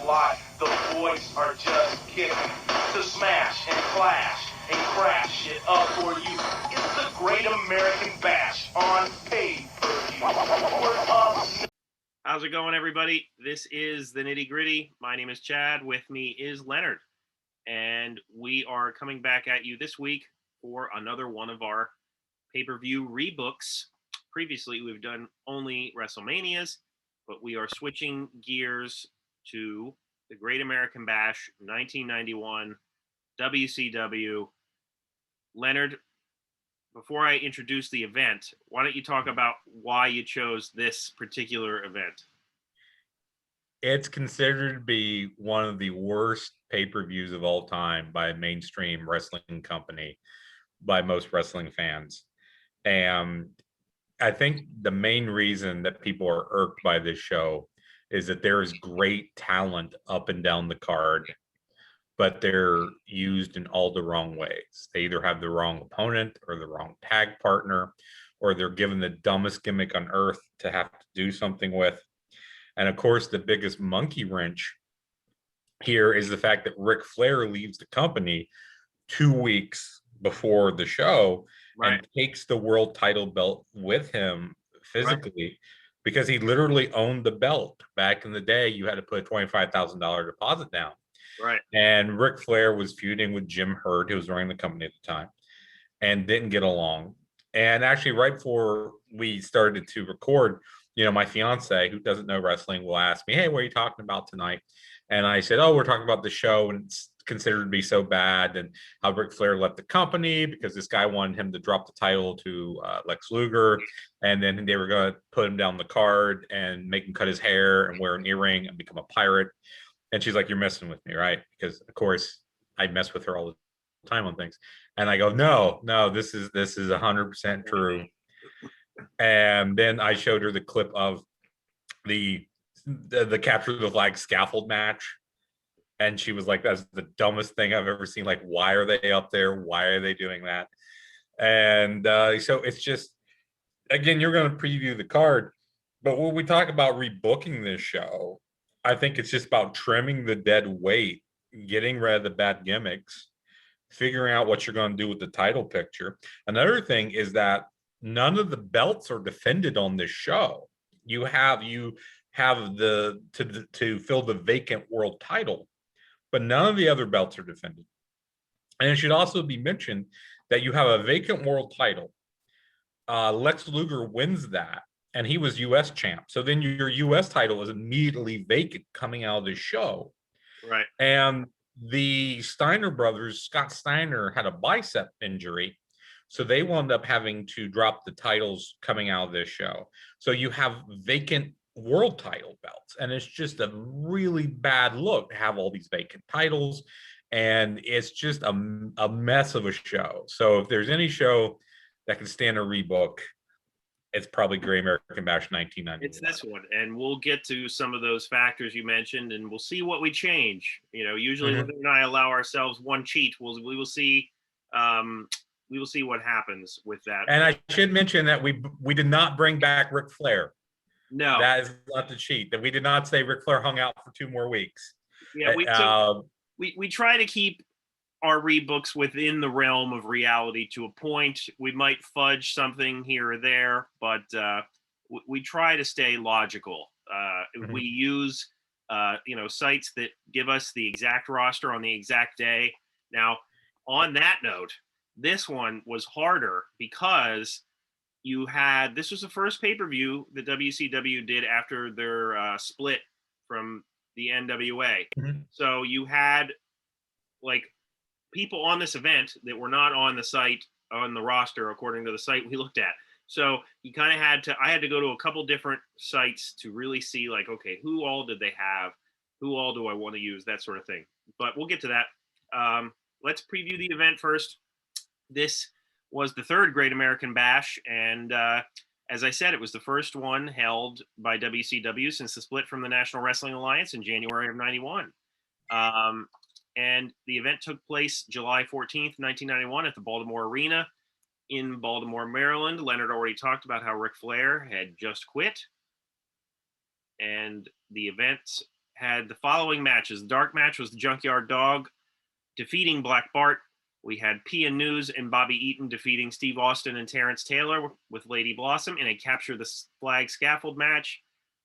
lie. The boys are just kicking to smash and clash and crash it up for you. It's the Great American Bash on pay-per-view. We're up. How's it going, everybody? This is the Nitty Gritty. My name is Chad. With me is Leonard. And we are coming back at you this week for another one of our pay-per-view rebooks. Previously, we've done only WrestleManias, but we are switching gears to the Great American Bash 1991 WCW. Leonard, before I introduce the event, why don't you talk about why you chose this particular event? It's considered to be one of the worst pay-per-views of all time by a mainstream wrestling company, by most wrestling fans. And I think the main reason that people are irked by this show is that there is great talent up and down the card, but they're used in all the wrong ways. They either have the wrong opponent or the wrong tag partner, or they're given the dumbest gimmick on earth to have to do something with. And of course, the biggest monkey wrench here is the fact that Ric Flair leaves the company 2 weeks before the show, right, and takes the world title belt with him physically, right, because he literally owned the belt. Back in the day, you had to put a $25,000 deposit down. Right. And Ric Flair was feuding with Jim Herd, who was running the company at the time, and didn't get along. And actually, right before we started to record, my fiance, who doesn't know wrestling, will ask me, "Hey, what are you talking about tonight?" And I said, "Oh, we're talking about the show, and it's considered to be so bad, and how Ric Flair left the company because this guy wanted him to drop the title to Lex Luger, and then they were going to put him down the card and make him cut his hair and wear an earring and become a pirate." And she's like, "You're messing with me, right?" Because of course I mess with her all the time on things. And I go, no, this is 100% true. And then I showed her the clip of the capture the flag scaffold match. And she was like, "That's the dumbest thing I've ever seen. Like, why are they up there? Why are they doing that?" And so it's just, again, you're going to preview the card. But when we talk about rebooking this show, I think it's just about trimming the dead weight, getting rid of the bad gimmicks, figuring out what you're going to do with the title picture. Another thing is that none of the belts are defended on this show. You have the to fill the vacant world title, but none of the other belts are defended. And it should also be mentioned that you have a vacant world title. Lex Luger wins that, and he was U.S. champ. So then your U.S. title is immediately vacant coming out of the show. Right. And the Steiner brothers, Scott Steiner, had a bicep injury. So they wound up having to drop the titles coming out of this show. So you have vacant world title belts. And it's just a really bad look to have all these vacant titles. And it's just a mess of a show. So if there's any show that can stand a rebook, it's probably Great American Bash 1991. It's this one, and we'll get to some of those factors you mentioned, and we'll see what we change. Usually when I allow ourselves one cheat, we will see what happens with that. And I should mention that we did not bring back Ric Flair. No, that is not the cheat. That we did not say Ric Flair hung out for 2 more weeks. Yeah, we try to keep our rebooks within the realm of reality to a point. We might fudge something here or there, but we try to stay logical. We use sites that give us the exact roster on the exact day. Now, on that note, this one was harder because this was the first pay-per-view that WCW did after their split from the NWA. So you had people on this event that were not on the site, on the roster, according to the site we looked at. So you kind of I had to go to a couple different sites to really see okay, who all did they have? Who all do I want to use? That sort of thing. But we'll get to that. Let's preview the event first. This was the third Great American Bash. And as I said, it was the first one held by WCW since the split from the National Wrestling Alliance in January of 91. And the event took place July 14th, 1991 at the Baltimore Arena in Baltimore, Maryland. Leonard already talked about how Ric Flair had just quit. And the event had the following matches. The dark match was the Junkyard Dog defeating Black Bart. We had Pia News and Bobby Eaton defeating Steve Austin and Terrence Taylor with Lady Blossom in a Capture the Flag scaffold match.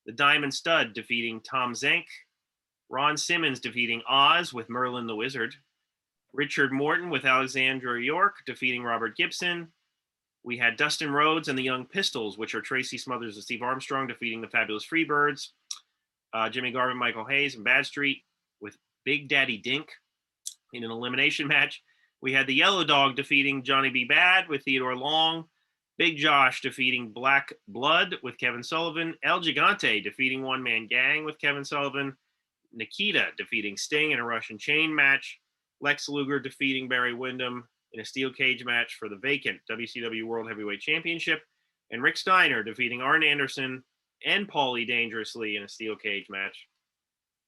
The Diamond Stud defeating Tom Zenk. Ron Simmons defeating Oz with Merlin the Wizard. Richard Morton with Alexandra York defeating Robert Gibson. We had Dustin Rhodes and the Young Pistols, which are Tracy Smothers and Steve Armstrong, defeating the Fabulous Freebirds. Jimmy Garvin, Michael Hayes, and Bad Street with Big Daddy Dink in an elimination match. We had the Yellow Dog defeating Johnny B. Bad with Theodore Long. Big Josh defeating Black Blood with Kevin Sullivan. El Gigante defeating One Man Gang with Kevin Sullivan. Nikita defeating Sting in a Russian chain match. Lex Luger defeating Barry Windham in a steel cage match for the vacant WCW World Heavyweight Championship. And Rick Steiner defeating Arn Anderson and Paulie Dangerously in a steel cage match.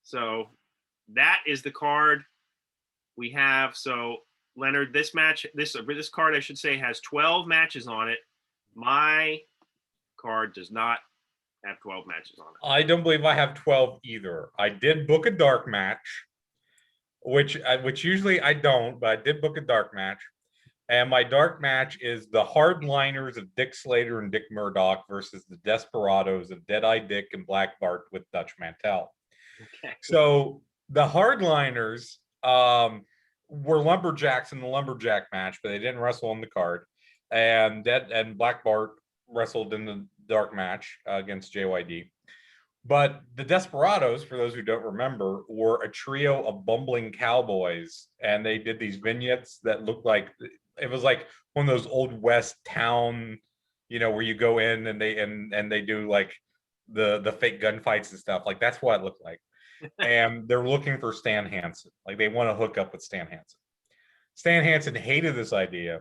So that is the card we have. So Leonard, this card, I should say, has 12 matches on it. My card does not have 12 matches on it. I don't believe I have 12 either. I did book a dark match, which usually I don't, but I did book a dark match. And my dark match is the Hardliners of Dick Slater and Dick Murdoch versus the Desperados of Deadeye Dick and Black Bart with Dutch Mantel. Okay. So the Hardliners were lumberjacks in the lumberjack match, but they didn't wrestle on the card. And Black Bart wrestled in the dark match against JYD. But the Desperados, for those who don't remember, were a trio of bumbling cowboys, and they did these vignettes that looked like it was like one of those old West town, where you go in and they do like the fake gunfights and stuff. Like that's what it looked like. And they're looking for Stan Hansen. Like they want to hook up with Stan Hansen. Stan Hansen hated this idea,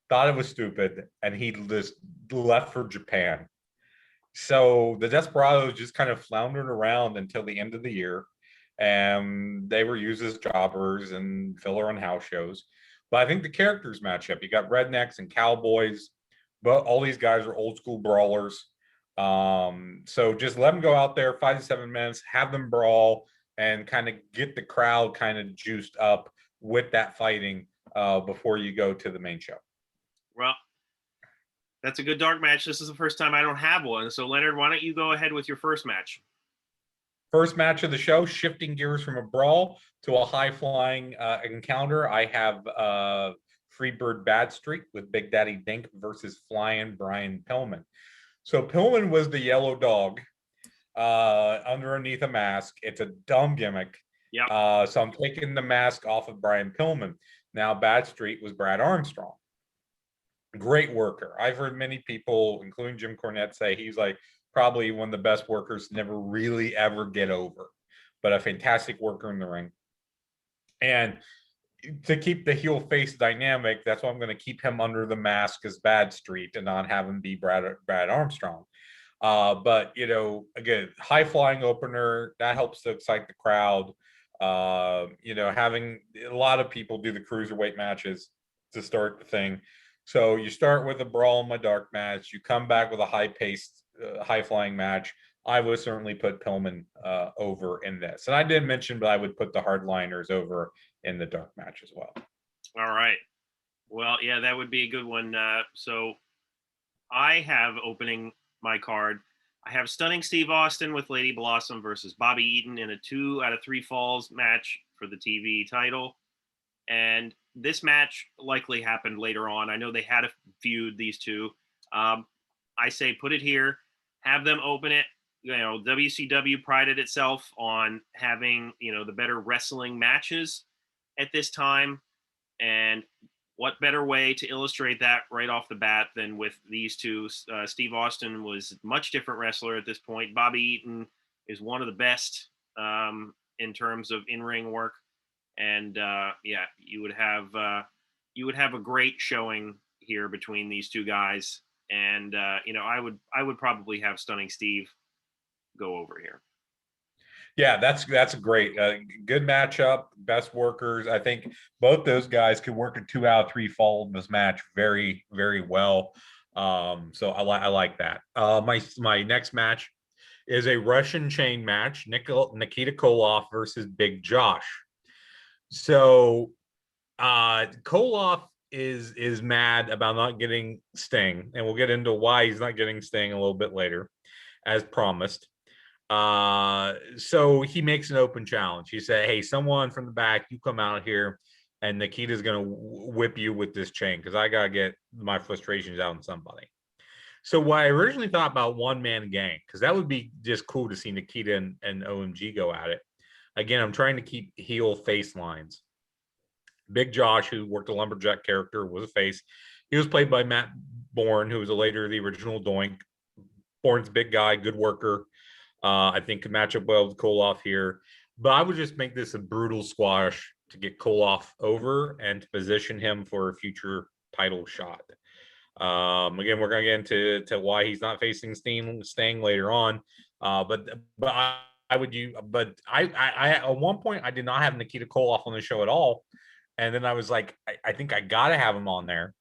thought it was stupid, and he just left for Japan. So the Desperados just kind of floundered around until the end of the year, and they were used as jobbers and filler on house shows. But I think the characters match up. You got rednecks and cowboys, but all these guys are old school brawlers. So just let them go out there 5 to 7 minutes, have them brawl, and kind of get the crowd kind of juiced up with that fighting before you go to the main show. Well, that's a good dark match. This is the first time I don't have one. So, Leonard, why don't you go ahead with your first match? First match of the show, shifting gears from a brawl to a high-flying encounter. I have Freebird Bad Street with Big Daddy Dink versus Flying Brian Pillman. So Pillman was the Yellow Dog underneath a mask. It's a dumb gimmick. Yeah. So I'm taking the mask off of Brian Pillman. Now Bad Street was Brad Armstrong. Great worker. I've heard many people, including Jim Cornette, say he's like probably one of the best workers to never really ever get over, but a fantastic worker in the ring. And to keep the heel face dynamic, that's why I'm going to keep him under the mask as Bad Street and not have him be Brad Armstrong. But again, high flying opener that helps to excite the crowd. Having a lot of people do the cruiserweight matches to start the thing. So you start with a brawl in my dark match. You come back with a high-paced, high-flying match. I would certainly put Pillman over in this. And I did mention, but I would put the Hardliners over in the dark match as well. All right. Well, yeah, that would be a good one. So I have opening my card. I have Stunning Steve Austin with Lady Blossom versus Bobby Eaton in a 2 out of 3 falls match for the TV title. And this match likely happened later on. I know they had a feud, these two. I say put it here, have them open it. WCW prided itself on having, the better wrestling matches at this time. And what better way to illustrate that right off the bat than with these two? Steve Austin was a much different wrestler at this point. Bobby Eaton is one of the best in terms of in-ring work. And you would have a great showing here between these two guys. And I would probably have Stunning Steve go over here. Yeah, that's a great, good matchup. Best workers. I think both those guys could work a 2 out of 3 fall in this match very, very well. So I like that. My next match is a Russian chain match, Nikita Koloff versus Big Josh. So Koloff is mad about not getting Sting, and we'll get into why he's not getting Sting a little bit later, as promised. So he makes an open challenge. He said, hey, someone from the back, you come out here, and Nikita's gonna whip you with this chain, because I gotta get my frustrations out on somebody. So what I originally thought about one-man gang, because that would be just cool to see Nikita and OMG go at it. Again, I'm trying to keep heel face lines. Big Josh, who worked a lumberjack character, was a face. He was played by Matt Bourne, who was a later the original Doink. Bourne's big guy, good worker. I think could match up well with Koloff here. But I would just make this a brutal squash to get Koloff over and to position him for a future title shot. Again, we're going to get into why he's not facing Sting later on. But I would use, but I at one point I did not have Nikita Koloff on the show at all. And then I was like, I think I got to have him on there.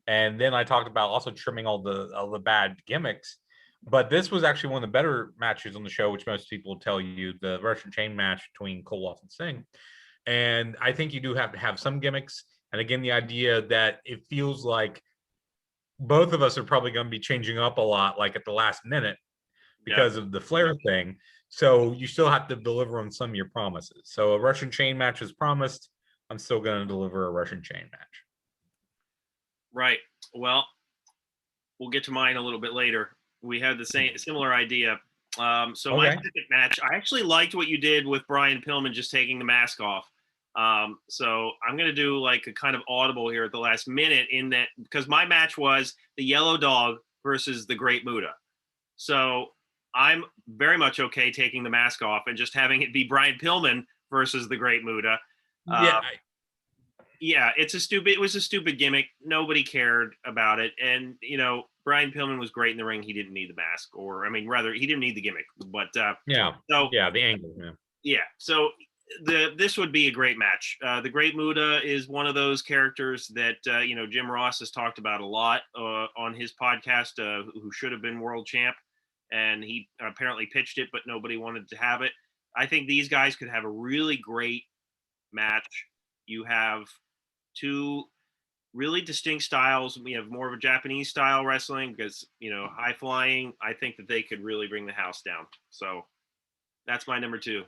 And then I talked about also trimming all the bad gimmicks. But this was actually one of the better matches on the show, which most people will tell you, the Russian chain match between Koloff and Sting. And I think you do have to have some gimmicks. And again, the idea that it feels like both of us are probably going to be changing up a lot, like at the last minute, because of the Flair thing. So you still have to deliver on some of your promises. So a Russian chain match is promised. I'm still going to deliver a Russian chain match. Right. Well, we'll get to mine a little bit later. We had the similar idea. My second match, I actually liked what you did with Brian Pillman just taking the mask off. So I'm going to do like a kind of audible here at the last minute in that, because my match was the Yellow Dog versus the Great Muta. So I'm very much okay taking the mask off and just having it be Brian Pillman versus the Great Muta. It was a stupid gimmick. Nobody cared about it. And, Brian Pillman was great in the ring. He didn't need the mask, he didn't need the gimmick, but the angle. Yeah. So this would be a great match. The Great Muta is one of those characters that, Jim Ross has talked about a lot on his podcast, who should have been world champ. And he apparently pitched it, but nobody wanted to have it. I think these guys could have a really great match. You have two really distinct styles. We have more of a Japanese style wrestling because, high flying. I think that they could really bring the house down. So that's my number 2.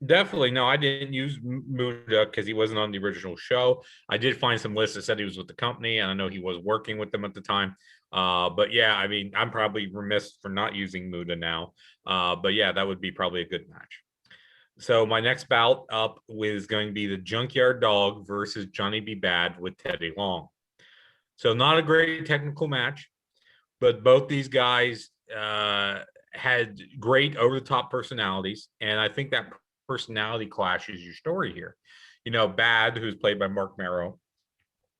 Definitely. No, I didn't use Muta because he wasn't on the original show. I did find some lists that said he was with the company, and I know he was working with them at the time. But yeah, I mean, I'm probably remiss for not using Muta now. But yeah, that would be probably a good match. So my next bout up was going to be the Junkyard Dog versus Johnny B. Bad with Teddy Long. So not a great technical match, but both these guys had great over-the-top personalities, and I think that personality clash is your story here. Bad, who's played by Mark Marrow,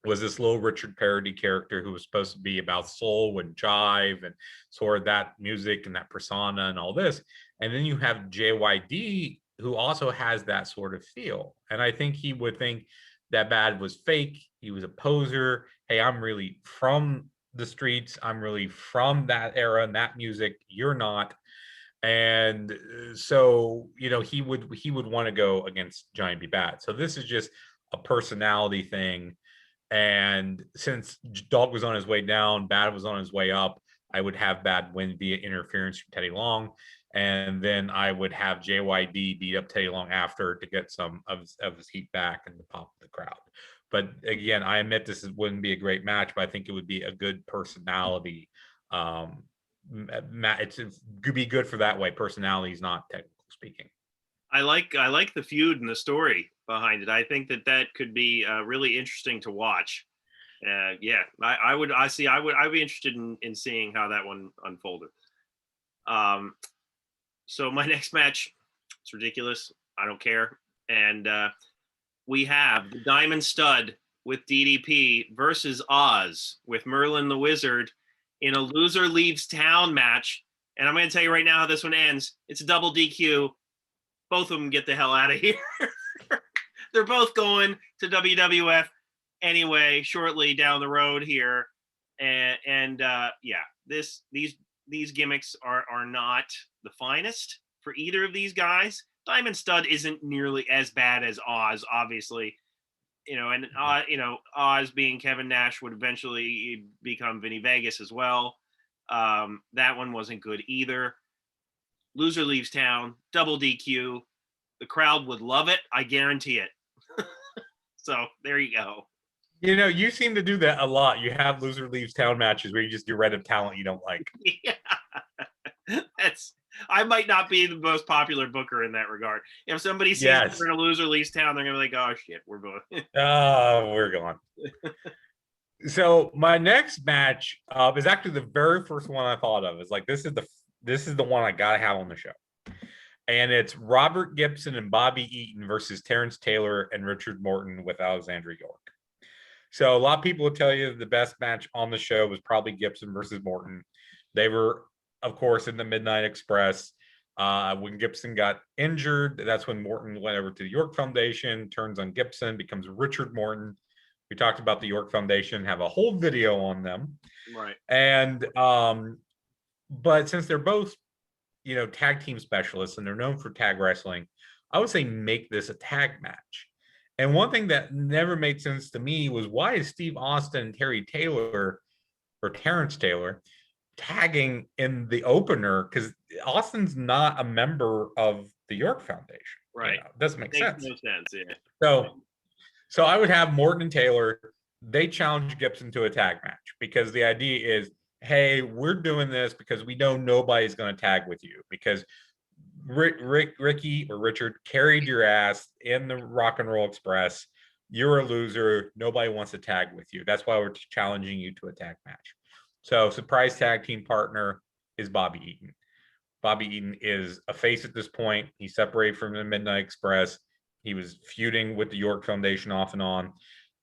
was this little Richard parody character who was supposed to be about soul and jive and sort of that music and that persona and all this. And then you have JYD, who also has that sort of feel. And I think he would think that Bad was fake. He was a poser. Hey, I'm really from the streets. I'm really from that era and that music. You're not. And so, he would want to go against Johnny B. Bad. So this is just a personality thing. And since Dog was on his way down, Bad was on his way up, I would have Bad win via interference from Teddy Long. And then I would have JYD beat up Teddy Long after to get some of his heat back and the pop of the crowd. But again, I admit this wouldn't be a great match, but I think it would be a good personality. It could be good for that way. Personality is not technical speaking. I like the feud and the story behind it. I think that could be really interesting to watch. I'd be interested in seeing how that one unfolded. So my next match, it's ridiculous. I don't care. And we have the Diamond Stud with DDP versus Oz with Merlin the Wizard in a loser leaves town match. And I'm going to tell you right now how this one ends. It's a double DQ. Both of them get the hell out of here. They're both going to WWF anyway, shortly down the road here. These these gimmicks are not the finest for either of these guys. Diamond Stud isn't nearly as bad as Oz, obviously. And Oz being Kevin Nash would eventually become Vinny Vegas as well. That one wasn't good either. Loser leaves town, double DQ. The crowd would love it. I guarantee it. So there you go. You seem to do that a lot. You have loser leaves town matches where you just get rid of talent you don't like. Yeah. I might not be the most popular booker in that regard. If somebody sees we're in a loser leaves town, they're gonna be like, "Oh shit, we're both." We're gone. So my next match is actually the very first one I thought of. It's like this is the one I gotta have on the show, and it's Robert Gibson and Bobby Eaton versus Terrence Taylor and Richard Morton with Alexandra York. So a lot of people will tell you the best match on the show was probably Gibson versus Morton. They were, of course, in the Midnight Express. When Gibson got injured, that's when Morton went over to the York Foundation, turns on Gibson, becomes Richard Morton. We talked about the York Foundation, have a whole video on them. Right. And but since they're both, tag team specialists and they're known for tag wrestling, I would say make this a tag match. And one thing that never made sense to me was, why is Steve Austin and Terry Taylor or Terrence Taylor tagging in the opener? Because Austin's not a member of the York Foundation. Right. It doesn't make sense. No sense, yeah. So I would have Morton and Taylor, they challenge Gibson to a tag match, because the idea is, hey, we're doing this because we know nobody's going to tag with you, because Ricky or Richard carried your ass in the Rock and Roll Express. You're a loser. Nobody wants to tag with you. That's why we're challenging you to a tag match. So surprise tag team partner is Bobby Eaton. Bobby Eaton is a face at this point. He separated from the Midnight Express. He was feuding with the York Foundation off and on.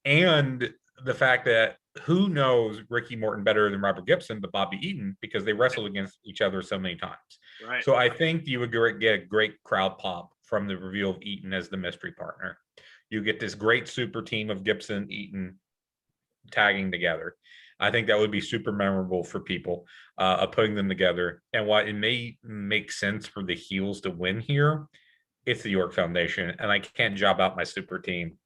And the fact that who knows Ricky Morton better than Robert Gibson, but Bobby Eaton, because they wrestled against each other so many times. Right. So I think you would get a great crowd pop from the reveal of Eaton as the mystery partner. You get this great super team of Gibson and Eaton tagging together. I think that would be super memorable for people, putting them together. And while it may make sense for the heels to win here, it's the York Foundation, and I can't job out my super team.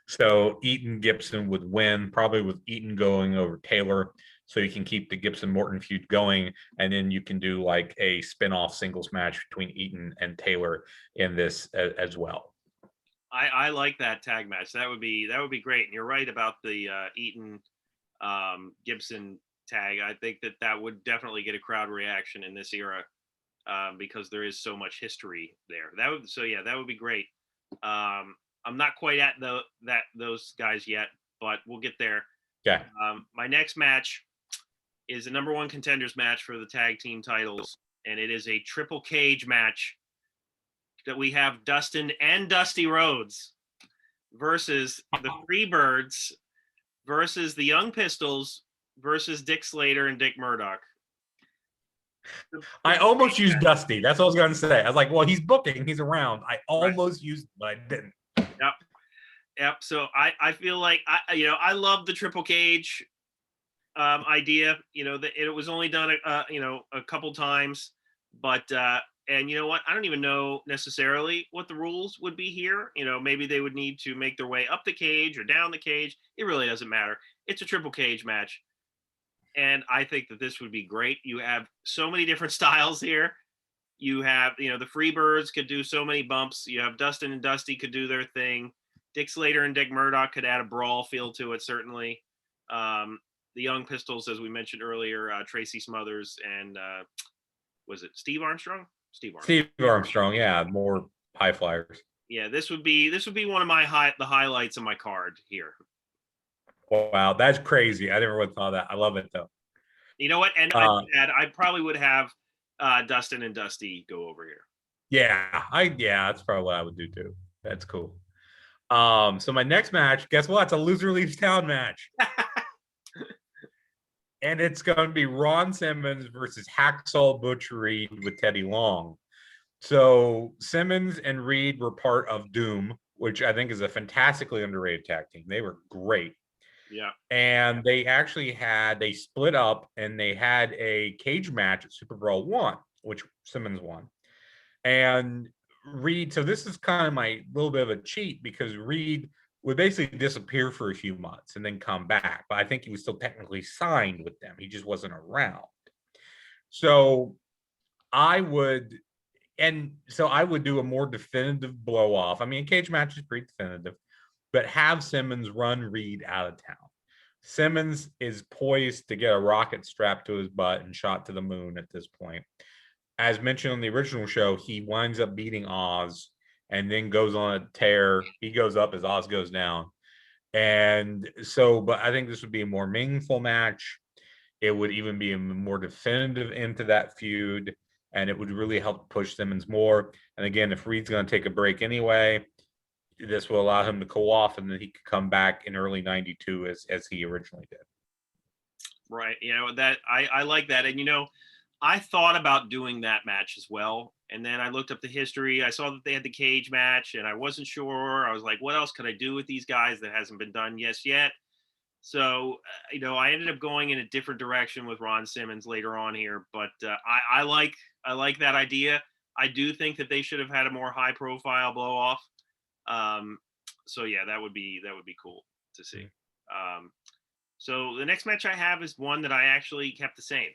So Eaton Gibson would win, probably with Eaton going over Taylor, so you can keep the Gibson Morton feud going, and then you can do like a spin-off singles match between Eaton and Taylor in this as well. I like that tag match. That would be great. And you're right about the Eaton Gibson tag. I think that would definitely get a crowd reaction in this era, because there is so much history there. That would be great. I'm not quite at those guys yet, but we'll get there. Yeah. My next match is a number one contenders match for the tag team titles, and it is a triple cage match that we have Dustin and Dusty Rhodes versus the Freebirds versus the Young Pistols versus Dick Slater and Dick Murdoch. I almost used Dusty. That's what I was going to say. I was like, well, he's booking. He's around. I almost used, but I didn't. Yep. So I feel like I love the triple cage idea. That it was only done a couple times, but and you know what? I don't even know necessarily what the rules would be here. Maybe they would need to make their way up the cage or down the cage. It really doesn't matter. It's a triple cage match. And I think that this would be great. You have so many different styles here. You have, the Freebirds could do so many bumps. You have Dustin and Dusty could do their thing. Dick Slater and Dick Murdoch could add a brawl feel to it, certainly. The Young Pistols, as we mentioned earlier, Tracy Smothers and was it Steve Armstrong? Steve Armstrong, yeah, more high flyers. Yeah, this would be one of the highlights of my card here. Wow, that's crazy. I never would have thought of that. I love it though. You know what? And I probably would have Dustin and Dusty go over here. Yeah, that's probably what I would do too. That's cool. So my next match, guess what? It's a loser leaves town match. And it's going to be Ron Simmons versus Hacksaw Butch Reed with Teddy Long. So Simmons and Reed were part of Doom, which I think is a fantastically underrated tag team. They were great. Yeah. And they split up and they had a cage match at Super Brawl 1, which Simmons won. And Reed, so this is kind of my little bit of a cheat because Reed would basically disappear for a few months and then come back. But I think he was still technically signed with them. He just wasn't around. So I would do a more definitive blow off. I mean, a cage match is pretty definitive, but have Simmons run Reed out of town. Simmons is poised to get a rocket strapped to his butt and shot to the moon at this point. As mentioned on the original show, he winds up beating Oz and then goes on a tear. He goes up as Oz goes down. And so, but I think this would be a more meaningful match. It would even be a more definitive into that feud, and it would really help push Simmons more. And again, if Reed's going to take a break anyway, this will allow him to cool off, and then he could come back in early '92 as he originally did. Right. That I like that. And, I thought about doing that match as well. And then I looked up the history. I saw that they had the cage match and I wasn't sure. I was like, what else could I do with these guys that hasn't been done yet? So, I ended up going in a different direction with Ron Simmons later on here, but I like that idea. I do think that they should have had a more high profile blow off. So yeah, that would be cool to see. So the next match I have is one that I actually kept the same.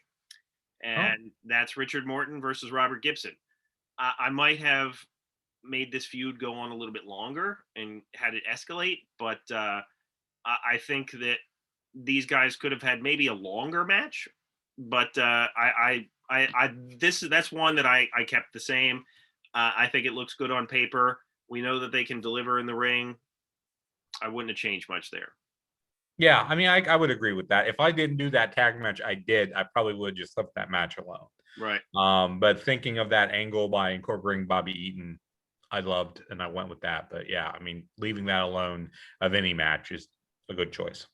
And that's Richard Morton versus Robert Gibson. I might have made this feud go on a little bit longer and had it escalate, but I think that these guys could have had maybe a longer match. But that's one that I kept the same. I think it looks good on paper. We know that they can deliver in the ring. I wouldn't have changed much there. Yeah, I mean, I would agree with that. If I didn't do that tag match, I probably would just left that match alone. Right. But thinking of that angle by incorporating Bobby Eaton, I loved, and I went with that. But yeah, I mean, leaving that alone of any match is a good choice.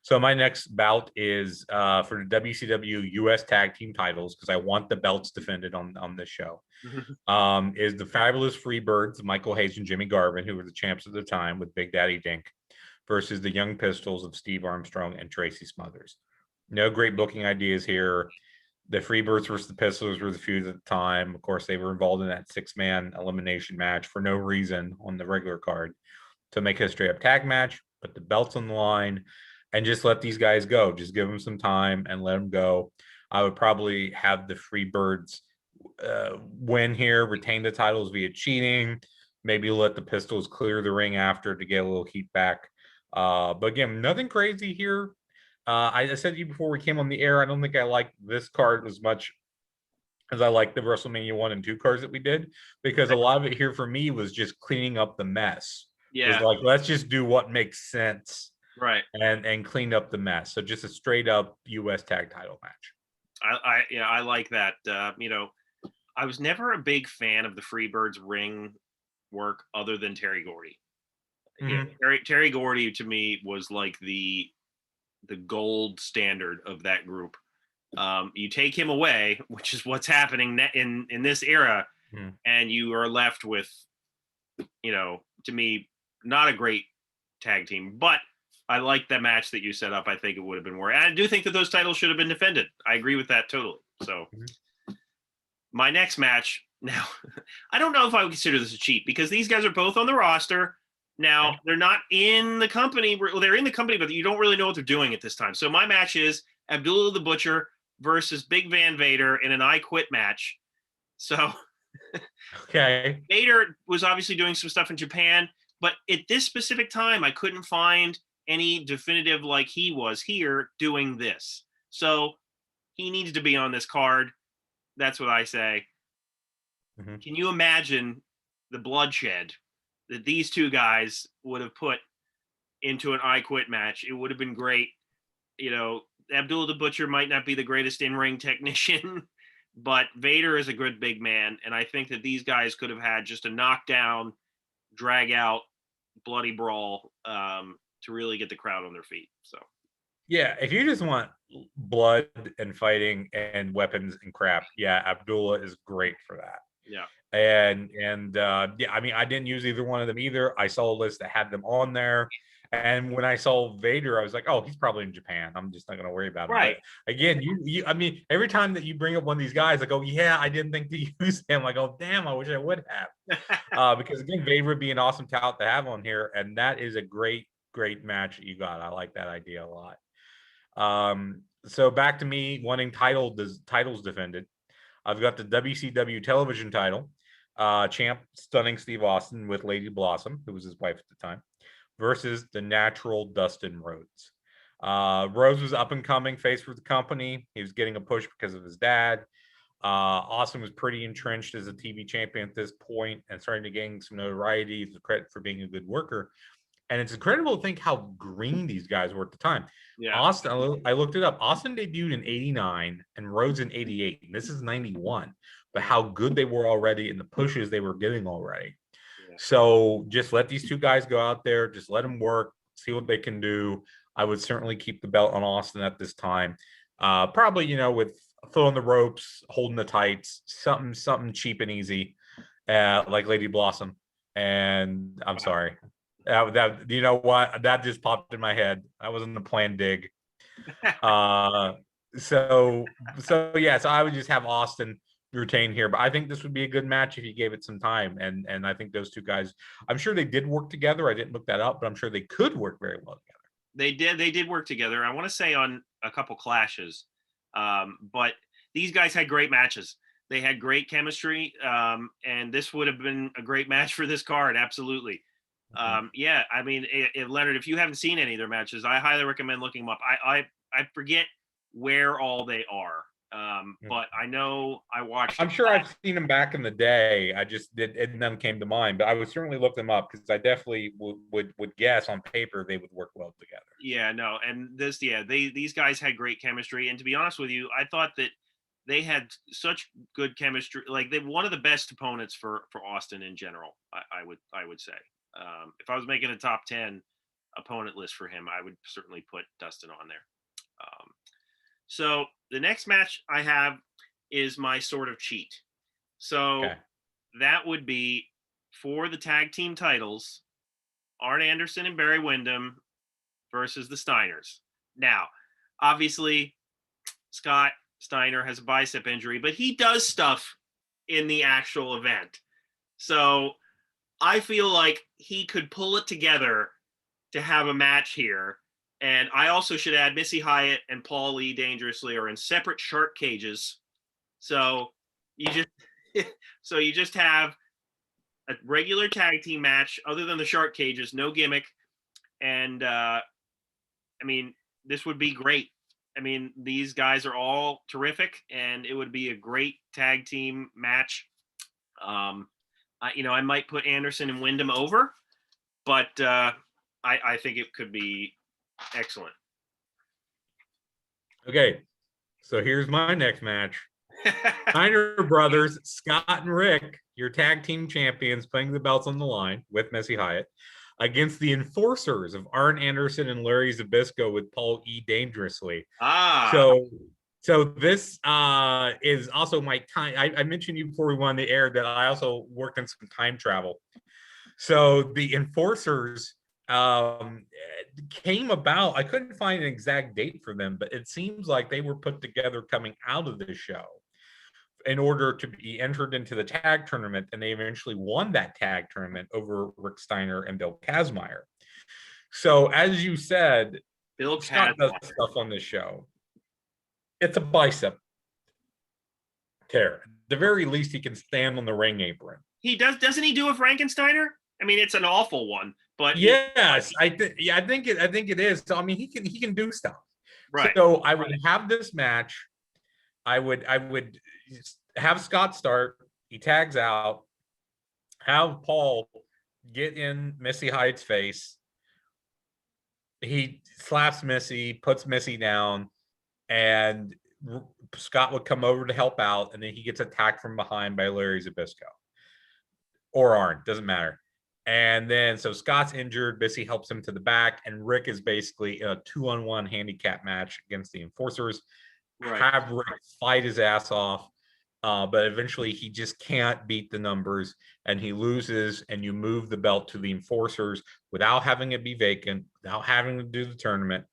So my next bout is for the WCW US Tag Team titles, because I want the belts defended on this show. Is the Fabulous Freebirds, Michael Hayes and Jimmy Garvin, who were the champs at the time with Big Daddy Dink, versus the Young Pistols of Steve Armstrong and Tracy Smothers. No great booking ideas here. The Freebirds versus the Pistols were the feud at the time. Of course, they were involved in that 6-man elimination match for no reason on the regular card to make it a straight-up tag match, put the belts on the line, and just let these guys go. Just give them some time and let them go. I would probably have the Freebirds win here, retain the titles via cheating, maybe let the Pistols clear the ring after to get a little heat back. But again, nothing crazy here. I said to you before we came on the air, I don't think I liked this card as much as I liked the WrestleMania 1 and 2 cards that we did, because a lot of it here for me was just cleaning up the mess. Yeah. It was like, let's just do what makes sense. Right. And clean up the mess. So just a straight up US tag title match. I like that. I was never a big fan of the Freebirds ring work other than Terry Gordy. Terry Gordy to me was like the gold standard of that group. You take him away, which is what's happening in this era, and you are left with, to me, not a great tag team. But I like that match that you set up. I think it would have been more. And I do think that those titles should have been defended. I agree with that totally. So my next match, now, I don't know if I would consider this a cheat because these guys are both on the roster. Now, they're not in the company. Well, they're in the company, but you don't really know what they're doing at this time. So my match is Abdullah the Butcher versus Big Van Vader in an I Quit match. So okay, Vader was obviously doing some stuff in Japan, but at this specific time, I couldn't find any definitive like he was here doing this. So he needs to be on this card. That's what I say. Can you imagine the bloodshed that these two guys would have put into an I Quit match? It would have been great. Abdullah the Butcher might not be the greatest in-ring technician, but Vader is a good big man. And I think that these guys could have had just a knockdown, drag out, bloody brawl to really get the crowd on their feet. So, yeah, if you just want blood and fighting and weapons and crap, yeah, Abdullah is great for that. Yeah. And yeah, I mean, I didn't use either one of them either. I saw a list that had them on there, And when I saw Vader, I was like, oh, he's probably in Japan. I'm just not going to worry about him. Right. But again, I mean, every time that you bring up one of these guys, I go, yeah, I didn't think to use him. I go, damn, I wish I would have. Because again, Vader would be an awesome talent to have on here. And that is a great match that you got. I like that idea a lot. So back to me wanting titles defended. I've got the WCW television title. Champ stunning Steve Austin with Lady Blossom, who was his wife at the time, versus the natural Dustin Rhodes. Rhodes was up and coming face for the company. He was getting a push because of his dad. Austin was pretty entrenched as a TV champion at this point and starting to gain some notoriety. He's credit for being a good worker. And it's incredible to think how green these guys were at the time. Yeah. Austin, I looked it up. Austin debuted in 89 and Rhodes in 88. And this is 91. But how good they were already and the pushes they were getting already. Yeah. So just let these two guys go out there. Just let them work. See what they can do. I would certainly keep the belt on Austin at this time. Probably, with throwing the ropes, holding the tights, something cheap and easy, like Lady Blossom. And I'm sorry. That you know what? That just popped in my head. That wasn't a planned dig. So I would just have Austin retain here, but I think this would be a good match if you gave it some time. And I think those two guys, I'm sure they did work together. I didn't look that up, but I'm sure they could work very well together. They did work together. I want to say on a couple clashes, but these guys had great matches. They had great chemistry, and this would have been a great match for this card. Absolutely. Yeah, I mean, Leonard, if you haven't seen any of their matches, I highly recommend looking them up. I forget where all they are, but I know I watched. I'm sure I've seen them back in the day. I just did, and none came to mind. But I would certainly look them up because I definitely would guess on paper they would work well together. Yeah, no, and these guys had great chemistry, and to be honest with you, I thought that they had such good chemistry. Like they're one of the best opponents for Austin in general. I would say. If I was making a top 10 opponent list for him, I would certainly put Dustin on there. So the next match I have is my sort of cheat. So that would be for the tag team titles, Arn Anderson and Barry Windham versus the Steiners. Now, obviously, Scott Steiner has a bicep injury, but he does stuff in the actual event. So I feel like he could pull it together to have a match here. And I also should add Missy Hyatt and Paul Lee Dangerously are in separate shark cages. So you just have a regular tag team match other than the shark cages, no gimmick. And I mean, this would be great. I mean, these guys are all terrific and it would be a great tag team match. I might put Anderson and Windham over, but I think it could be excellent. Okay, so here's my next match. Steiner brothers, Scott and Rick, your tag team champions, putting the belts on the line with Missy Hyatt against the enforcers of Arn Anderson and Larry Zbyszko with Paul E. Dangerously. So this is also my time. I mentioned you before we went on the air that I also worked in some time travel. So the enforcers came about. I couldn't find an exact date for them, but it seems like they were put together coming out of the show in order to be entered into the tag tournament, and they eventually won that tag tournament over Rick Steiner and Bill Kazmaier. So as you said, Bill Scott does stuff on this show. It's a bicep tear. At the very least, he can stand on the ring apron. He does. Doesn't he do a Frankensteiner? I mean, it's an awful one, but yes, I think it is. So I mean, he can do stuff. Right. So I would have this match. I would have Scott start. He tags out. Have Paul get in Missy Hyatt's face. He slaps Missy, puts Missy down, and Scott would come over to help out, and then he gets attacked from behind by Larry Zbyszko or Arn, doesn't matter. And then so Scott's injured, Missy helps him to the back, and Rick is basically a 2-on-1 handicap match against the enforcers. Right. Have Rick fight his ass off, But eventually he just can't beat the numbers and he loses, and you move the belt to the enforcers without having it be vacant, without having to do the tournament.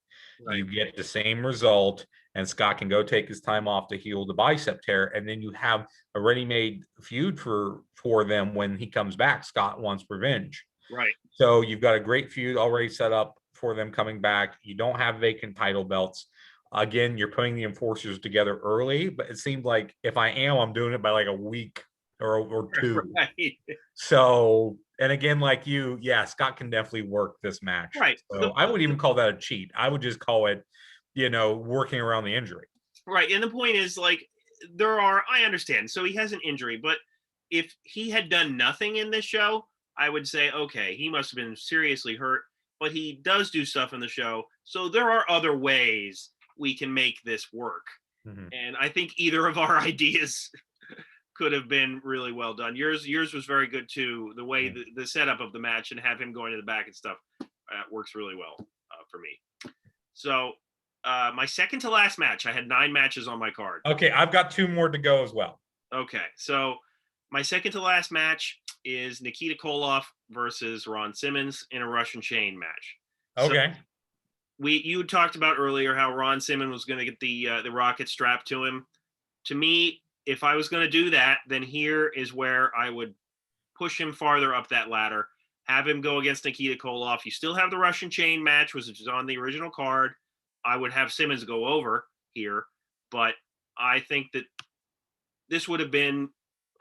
Right. You get the same result, and Scott can go take his time off to heal the bicep tear, and then you have a ready-made feud for them when he comes back. Scott wants revenge. Right. So you've got a great feud already set up for them coming back. You don't have vacant title belts. Again, you're putting the enforcers together early, but it seemed like if I'm doing it by like a week or two. Right. So, and again, like you, yeah, Scott can definitely work this match. Right. So I wouldn't even call that a cheat. I would just call it, working around the injury. Right. And the point is, like, I understand. So he has an injury, but if he had done nothing in this show, I would say, okay, he must have been seriously hurt, but he does do stuff in the show. So there are other ways we can make this work. Mm-hmm. And I think either of our ideas could have been really well done. Yours was very good too. The way the setup of the match and have him going to the back and stuff works really well for me. So my second to last match, I had 9 matches on my card. Okay, I've got 2 more to go as well. Okay, so my second to last match is Nikita Koloff versus Ron Simmons in a Russian chain match. Okay. So you talked about earlier how Ron Simmons was going to get the rocket strapped to him. To me, if I was going to do that, then here is where I would push him farther up that ladder, have him go against Nikita Koloff. You still have the Russian chain match, which is on the original card. I would have Simmons go over here, but I think that this would have been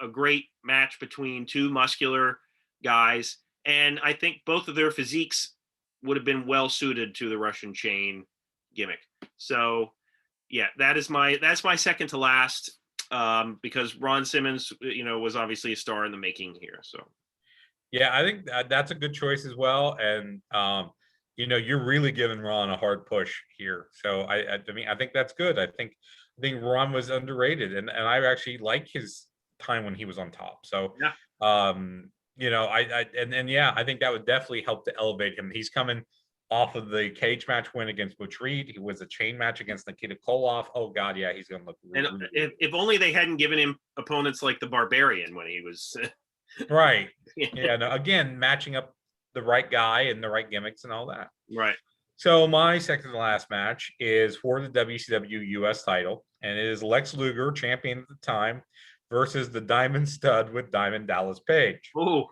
a great match between 2 muscular guys, and I think both of their physiques would have been well suited to the Russian chain gimmick. So, yeah, that's my second to last. Because Ron Simmons, was obviously a star in the making here. So, yeah, I think that's a good choice as well. And you're really giving Ron a hard push here. So I think that's good. I think Ron was underrated, and I actually like his time when he was on top. So, yeah. I think that would definitely help to elevate him. He's coming off of the cage match win against Butch Reed. He was a chain match against Nikita Koloff. Oh God, yeah, he's gonna look. Really, and if only they hadn't given him opponents like the Barbarian when he was right. Yeah. No, again, matching up the right guy and the right gimmicks and all that. Right. So my second to last match is for the WCW US title, and it is Lex Luger, champion at the time, versus the Diamond Stud with Diamond Dallas Page. Oh.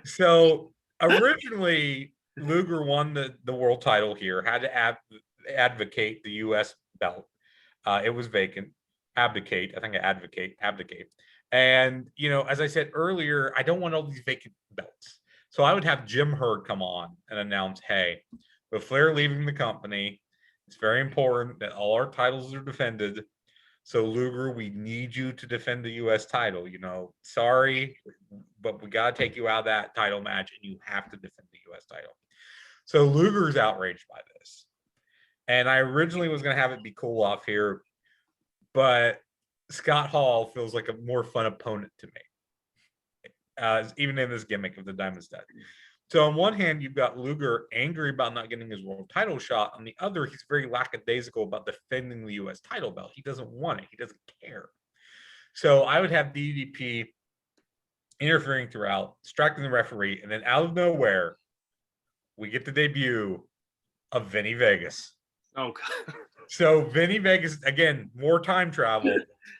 So originally, Luger won the world title here, had to advocate the U.S. belt. It was vacant. Abdicate. And, as I said earlier, I don't want all these vacant belts. So I would have Jim Herd come on and announce, hey, with Flair leaving the company, it's very important that all our titles are defended. So Luger, we need you to defend the U.S. title. Sorry, but we got to take you out of that title match, and you have to defend the U.S. title. So Luger's outraged by this. And I originally was going to have it be Koloff here, but Scott Hall feels like a more fun opponent to me, even in this gimmick of the Diamond Stud. So on one hand, you've got Luger angry about not getting his world title shot. On the other, he's very lackadaisical about defending the U.S. title belt. He doesn't want it. He doesn't care. So I would have DDP interfering throughout, distracting the referee, and then out of nowhere, we get the debut of Vinny Vegas. Oh, God. So Vinny Vegas, again, more time travel.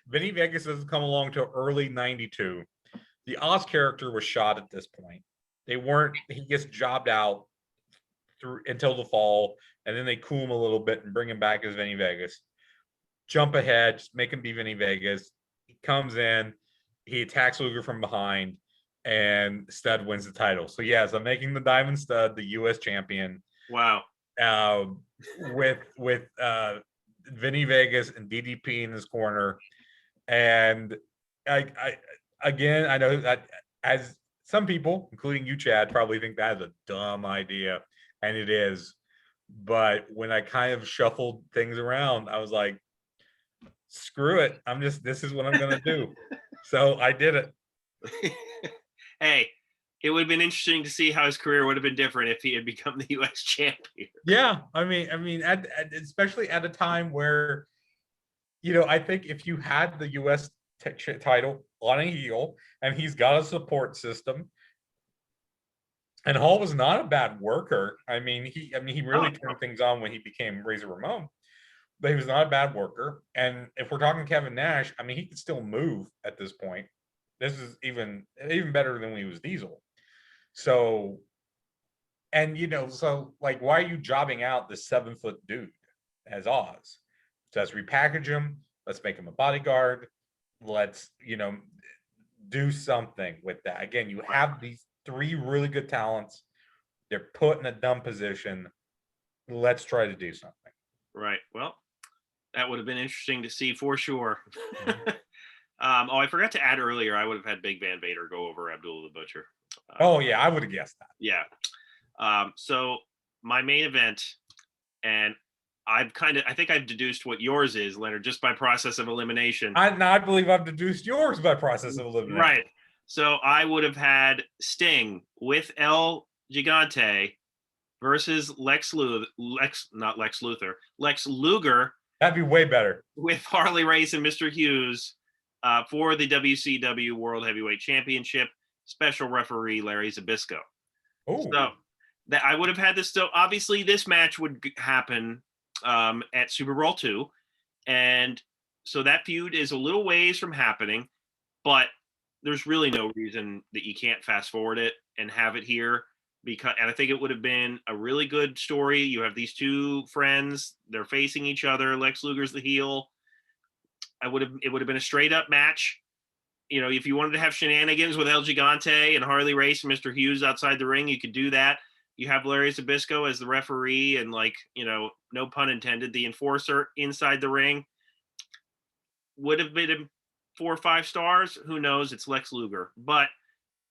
Vinny Vegas doesn't come along till early 92. The Oz character was shot at this point. He gets jobbed out until the fall, and then they cool him a little bit and bring him back as Vinny Vegas. Jump ahead, just make him be Vinny Vegas. He comes in, he attacks Luger from behind, and Stud wins the title. So yes, I'm making the Diamond Stud the U.S. champion. Wow. With Vinny Vegas and DDP in his corner, and I know that as some people, including you, Chad, probably think that is a dumb idea, and it is. But when I kind of shuffled things around, I was like, screw it. This is what I'm going to do. So I did it. Hey, it would have been interesting to see how his career would have been different if he had become the U.S. champion. Yeah. I mean, especially at a time where, I think if you had the U.S. title on a heel, and he's got a support system. And Hall was not a bad worker. I mean, he really turned things on when he became Razor Ramon, but he was not a bad worker. And if we're talking Kevin Nash, I mean, he could still move at this point. This is even better than when he was Diesel. So, and so like, why are you jobbing out this 7-foot dude as Oz? So let's repackage him. Let's make him a bodyguard. Let's, do something with that. Again, you have these 3 really good talents. They're put in a dumb position. Let's try to do something. Right. Well, that would have been interesting to see for sure. I forgot to add earlier, I would have had Big Van Vader go over Abdullah the Butcher. Yeah, I would have guessed that. Yeah. So my main event, and I think I've deduced what yours is, Leonard, just by process of elimination. I believe I've deduced yours by process of elimination. Right. So I would have had Sting with El Gigante versus Lex Luger. That'd be way better. With Harley Race and Mr. Hughes for the WCW World Heavyweight Championship. Special referee Larry Zbyszko. Oh. So that I would have had this. So obviously this match would happen at Super Bowl II, and so that feud is a little ways from happening, but there's really no reason that you can't fast forward it and have it here, and I think it would have been a really good story. You have these 2 friends, they're facing each other. Lex Luger's the heel. It would have been a straight up match. If you wanted to have shenanigans with El Gigante and Harley Race and Mr. Hughes outside the ring, you could do that. You have Larry Zbyszko as the referee and, no pun intended, the enforcer inside the ring. Would have been 4 or 5 stars. Who knows? It's Lex Luger. But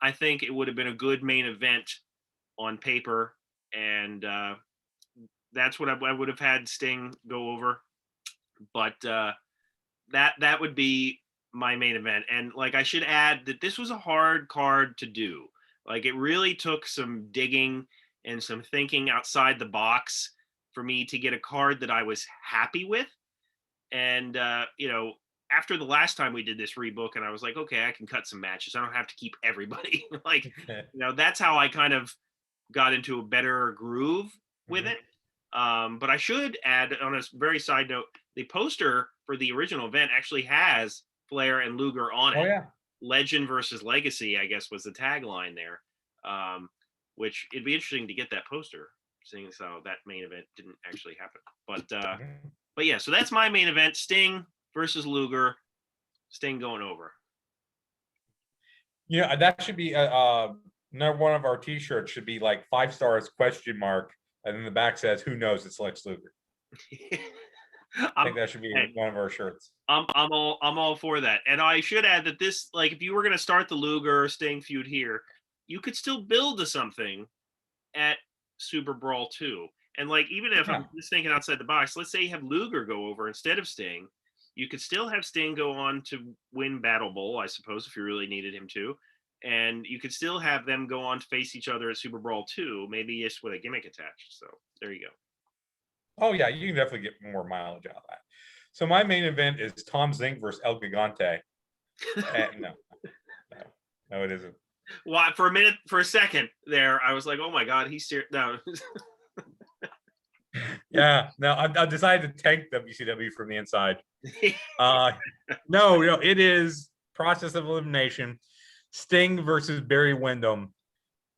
I think it would have been a good main event on paper. And that's what I would have had Sting go over. But that would be my main event. And I should add that this was a hard card to do. It really took some digging and some thinking outside the box for me to get a card that I was happy with. And, after the last time we did this rebook, and I was like, okay, I can cut some matches. I don't have to keep everybody. That's how I kind of got into a better groove with it. But I should add, on a very side note, the poster for the original event actually has Flair and Luger on it. Oh, yeah. Legend versus Legacy, I guess, was the tagline there. Which it'd be interesting to get that poster, seeing as how that main event didn't actually happen. But yeah, so that's my main event: Sting versus Luger. Sting going over. That should be another one of our T-shirts. Should be 5 stars ? And then the back says, "Who knows? It's Lex Luger." I think that should be one of our shirts. I'm all for that. And I should add that this, if you were going to start the Luger Sting feud here, you could still build to something at Super Brawl 2. And even if I'm just thinking outside the box, let's say you have Luger go over instead of Sting, you could still have Sting go on to win Battle Bowl, I suppose, if you really needed him to. And you could still have them go on to face each other at Super Brawl 2, maybe just with a gimmick attached. So there you go. Oh, yeah, you can definitely get more mileage out of that. So my main event is Tom Zink versus El Gigante. No, it isn't. Well, for a second there, I was like, "Oh my God, he's serious." No. Yeah, no, I've decided to tank WCW from the inside. No, it is process of elimination. Sting versus Barry Windham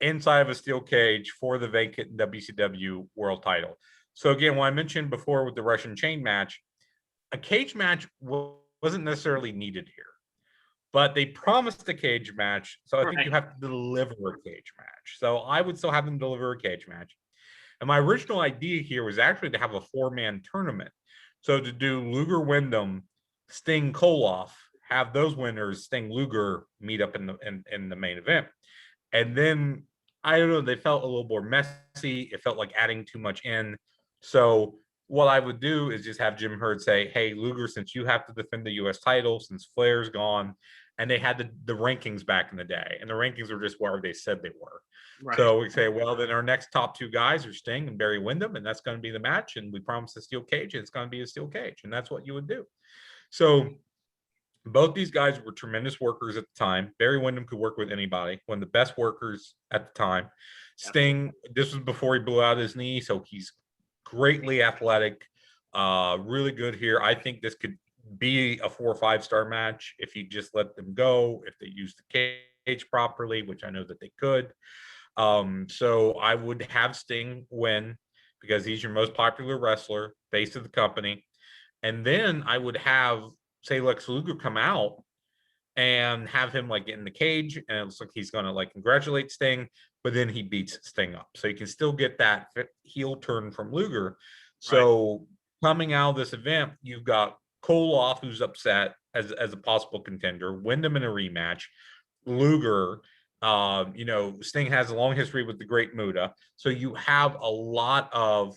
inside of a steel cage for the vacant WCW World Title. So again, what I mentioned before with the Russian chain match, a cage match wasn't necessarily needed here. But they promised a cage match, so I think you have to deliver a cage match. So I would still have them deliver a cage match. And my original idea here was actually to have a 4-man tournament. So to do Luger Windham, Sting Koloff, have those winners, Sting Luger, meet up in the main event. And then, I don't know, they felt a little more messy. It felt like adding too much in. So what I would do is just have Jim Herd say, "Hey, Luger, since you have to defend the U.S. title, since Flair's gone," and they had the rankings back in the day, and the rankings were just where they said they were. Right. So we say, well, then our next top 2 guys are Sting and Barry Windham, and that's going to be the match, and we promised a steel cage, and it's going to be a steel cage, and that's what you would do. So Both these guys were tremendous workers at the time. Barry Windham could work with anybody, one of the best workers at the time. Sting, this was before he blew out his knee, so he's greatly athletic, really good here. I think this could be a 4 or 5 star match if you just let them go, if they use the cage properly, which I know that they could. So I would have Sting win because he's your most popular wrestler, face of the company. And then I would have, say, Lex Luger come out and have him like get in the cage, and it looks like he's gonna like congratulate Sting, but then he beats Sting up. So you can still get that heel turn from Luger. So coming out of this event, you've got Koloff, who's upset as a possible contender, Windham in a rematch, Luger. Sting has a long history with the Great Muta. So you have a lot of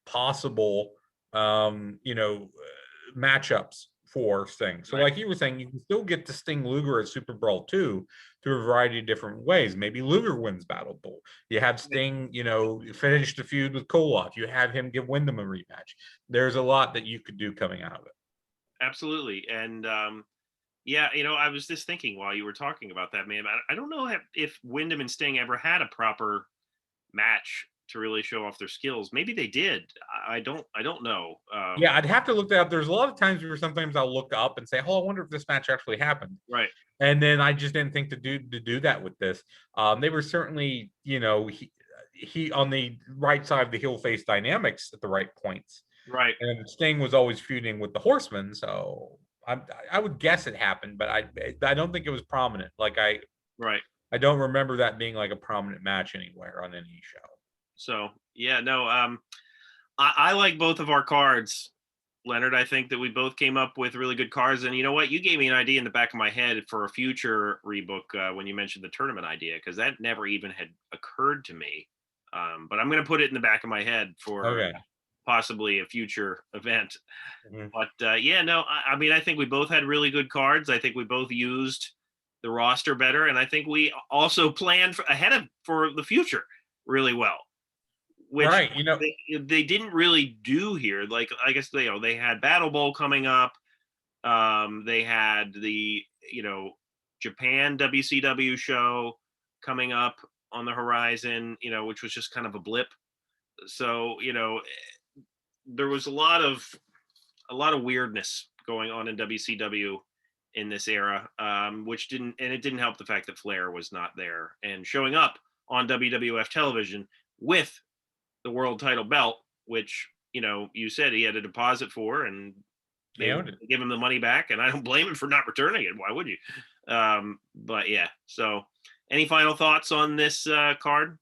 possible matchups for Sting. So like you were saying, you can still get to Sting Luger at Super Brawl 2 through a variety of different ways. Maybe Luger wins Battle Bowl. You have Sting, finish the feud with Koloff. You have him give Windham a rematch. There's a lot that you could do coming out of it. Absolutely. And I was just thinking while you were talking about that, man, I don't know if Windham and Sting ever had a proper match to really show off their skills. Maybe they did. I don't know. Yeah, I'd have to look that up. There's a lot of times where sometimes I'll look up and say, "Oh, I wonder if this match actually happened." Right. And then I just didn't think to do that with this. They were certainly, he on the right side of the heel face dynamics at the right points. Right. And Sting was always feuding with the Horsemen, so I would guess it happened, but I don't think it was prominent. I don't remember that being like a prominent match anywhere on any show. So I like both of our cards, Leonard. I think that we both came up with really good cards, and you know what? You gave me an idea in the back of my head for a future rebook when you mentioned the tournament idea, because that never even had occurred to me. But I'm going to put it in the back of my head for possibly a future event. Mm-hmm. But I think we both had really good cards. I think we both used the roster better, and I think we also planned ahead for the future really well. Which they didn't really do here. Like I guess they had Battle Bowl coming up. They had the Japan WCW show coming up on the horizon. Which was just kind of a blip. So there was a lot of weirdness going on in WCW in this era, which didn't help the fact that Flair was not there and showing up on WWF television with the world title belt, which you said he had a deposit for, and they give him the money back, and I don't blame him for not returning it. Why would you? But yeah. So, any final thoughts on this card?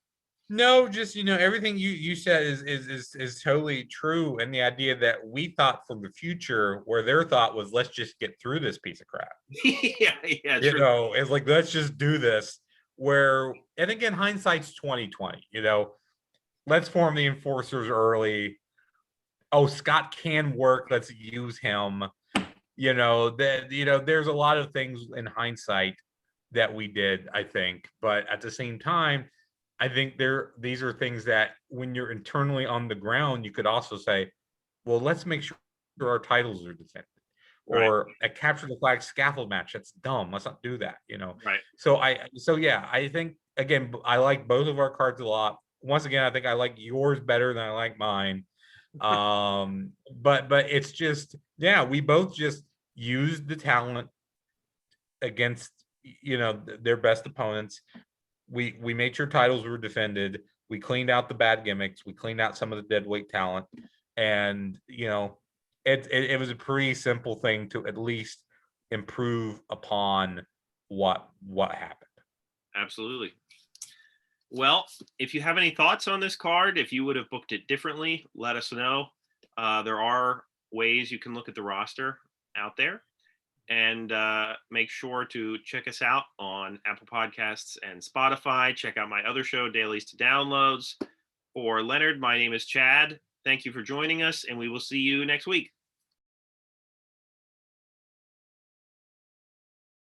No, just everything you said is totally true, and the idea that we thought for the future, where their thought was, let's just get through this piece of crap. yeah. It's like, let's just do this. And again, hindsight's 2020. Let's form the enforcers early. Oh, Scott can work. Let's use him. There's a lot of things in hindsight that we did, I think. But at the same time, I think these are things that when you're internally on the ground, you could also say, well, let's make sure our titles are defended. Or a capture the flag scaffold match. That's dumb. Let's not do that, Right. So I think, again, I like both of our cards a lot. Once again, I think I like yours better than I like mine. But it's just, we both just used the talent against, their best opponents. We made sure titles were defended. We cleaned out the bad gimmicks. We cleaned out some of the deadweight talent. And, it was a pretty simple thing to at least improve upon what happened. Absolutely. Well, if you have any thoughts on this card, if you would have booked it differently, let us know. There are ways you can look at the roster out there, and make sure to check us out on Apple Podcasts and Spotify. Check out my other show, Dailies to Downloads. For Leonard, my name is Chad. Thank you for joining us, and we will see you next week.